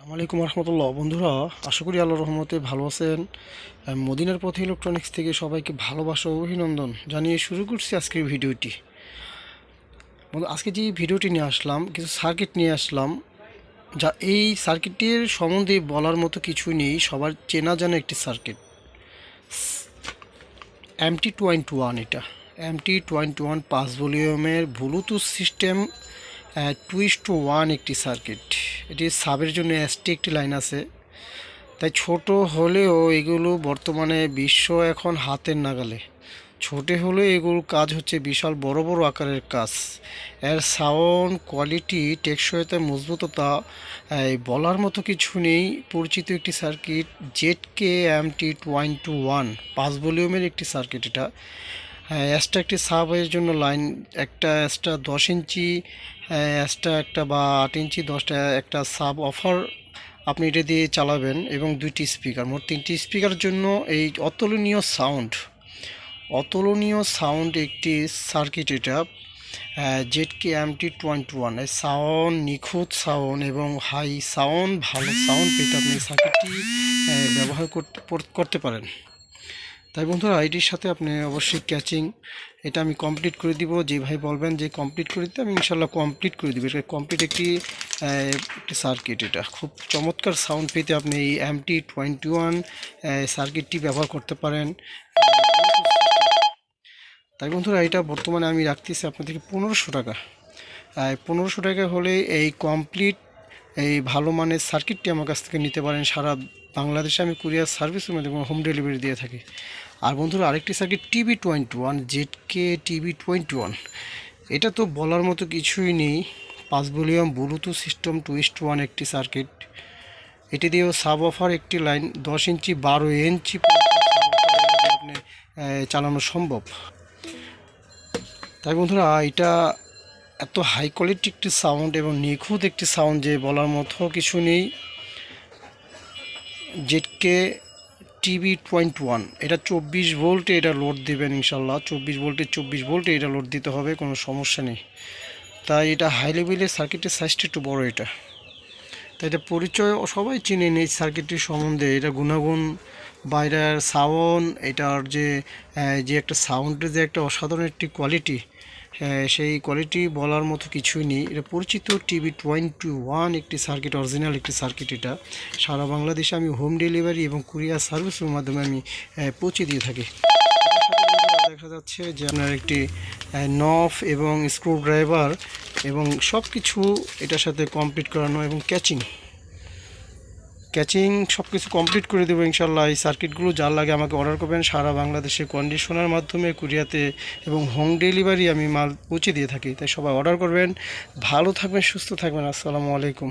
আসসালামাইকুম রহমতুল্লাহ। বন্ধুরা, আশা করি আল্লাহর রহমতে ভালো আছেন। মদিনার পথে ইলেকট্রনিক্স থেকে সবাইকে ভালোবাসা ও অভিনন্দন জানিয়ে শুরু করছি আজকের ভিডিওটি। আজকে যে ভিডিওটি নিয়ে আসলাম, কিছু সার্কিট নিয়ে আসলাম, যা এই সার্কিটের সম্বন্ধে বলার মতো কিছুই নেই, সবার চেনা জানা একটি সার্কিট। MT21, এটা MT21 5 ভলিউমের ব্লুটুথ সিস্টেম 2:1 একটি সার্কিট। এটি সাবের জন্য এসটি একটি লাইন আছে, তাই ছোট হলেও এগুলো বর্তমানে বিশ্ব এখন হাতের নাগালে। ছোট হলেও এগুলোর কাজ হচ্ছে বিশাল বড় বড় আকারের কাজ। এর সাউন্ড কোয়ালিটি, টেকসইতা, মজবুততা বলার মতো কিছু নেই। পরিচিত একটি সার্কিট ZK MT21 5 ভলিউমের একটি সার্কিট। এটা এক্সট্রা একটি সাবের জন্য লাইন, একটা এক্সট্রা 10 ইঞ্চি, এক্সট্রা একটা বা 8 ইঞ্চি 10টা একটা সাব অফার আপনি এটা দিয়ে চালাবেন, এবং 2টি স্পিকার, মোট 3টি স্পিকারের জন্য এই অতুলনীয় সাউন্ড একটি সার্কিট। এটা ZK MT21 এর সাউন্ড, নিখুঁত সাউন্ড এবং হাই সাউন্ড, ভালো সাউন্ড পেতে আপনি এই সার্কিটটি ব্যবহার করতে পারেন। তাই বন্ধুরা, এটির সাথে আপনি অবশ্যই ক্যাচিং, এটা আমি কমপ্লিট করে দিব। যে ভাই বলবেন যে কমপ্লিট করে দিতে, আমি ইনশাল্লাহ কমপ্লিট করে দিব। এটা কমপ্লিট একটি সার্কিট। এটা খুব চমৎকার সাউন্ড পেতে আপনি এই MT21 সার্কিটটি ব্যবহার করতে পারেন। তাই বন্ধুরা, এটা বর্তমানে আমি রাখতেছি আপনার থেকে 1500 টাকা। 1500 টাকা হলে এই কমপ্লিট এই ভালো মানের সার্কিটটি আমার কাছ থেকে নিতে পারেন। সারা বাংলাদেশে আমি কুরিয়ার সার্ভিসের মাধ্যমে হোম ডেলিভারি দিয়ে থাকি। আর বন্ধুরা, আরেকটি সার্কিট TB21 ZK TB21, এটা তো বলার মতো কিছুই নেই। 5 ভলিউম ব্লুটুথ সিস্টেম 2:1 একটি সার্কিট। এটি দিয়েও সাব অফার একটি লাইন 10 ইঞ্চি 12 ইঞ্চি আপনি চালানো সম্ভব। তাই বন্ধুরা, এটা এত হাই কোয়ালিটি একটি সাউন্ড এবং নিখুঁত একটি সাউন্ড যে বলার মতো কিছু নেই। ZK TB21, এটা 24 ভোল্টে এটা লোড দেবেন ইনশাল্লাহ। 24 ভোল্টে এটা লোড দিতে হবে, কোনো সমস্যা নেই। তাই এটা হাই লেভেলের সার্কিটের সাইজটা একটু বড়। এটা তাই এটা পরিচয় সবাই চিনেন এই সার্কিটটির সম্বন্ধে। এটা গুণাগুণ, বাইরের সাউন্ড, এটার যে একটা সাউন্ডের যে একটা অসাধারণ একটি কোয়ালিটি, সেই কোয়ালিটি বলার মতো কিছুই নেই। এটা পরিচিত TB21 একটি সার্কিট, অরিজিনাল একটি সার্কিট। এটা সারা বাংলাদেশে আমি হোম ডেলিভারি এবং কুরিয়ার সার্ভিসের মাধ্যমে আমি পৌঁছে দিয়ে থাকি। দেখা যাচ্ছে যে আপনার একটি নফ এবং স্ক্রু ড্রাইভার এবং সব কিছু এটার সাথে কমপ্লিট করানো, এবং ক্যাচিং সব কিছু কমপ্লিট করে দেবো ইনশাল্লাহ। এই সার্কিটগুলো যার লাগে আমাকে অর্ডার করবেন। সারা বাংলাদেশে কন্ডিশনার মাধ্যমে কুরিয়াতে এবং হোম ডেলিভারি আমি মাল পৌঁছে দিয়ে থাকি। তাই সবাই অর্ডার করবেন। ভালো থাকবেন, সুস্থ থাকবেন। আসসালামু আলাইকুম।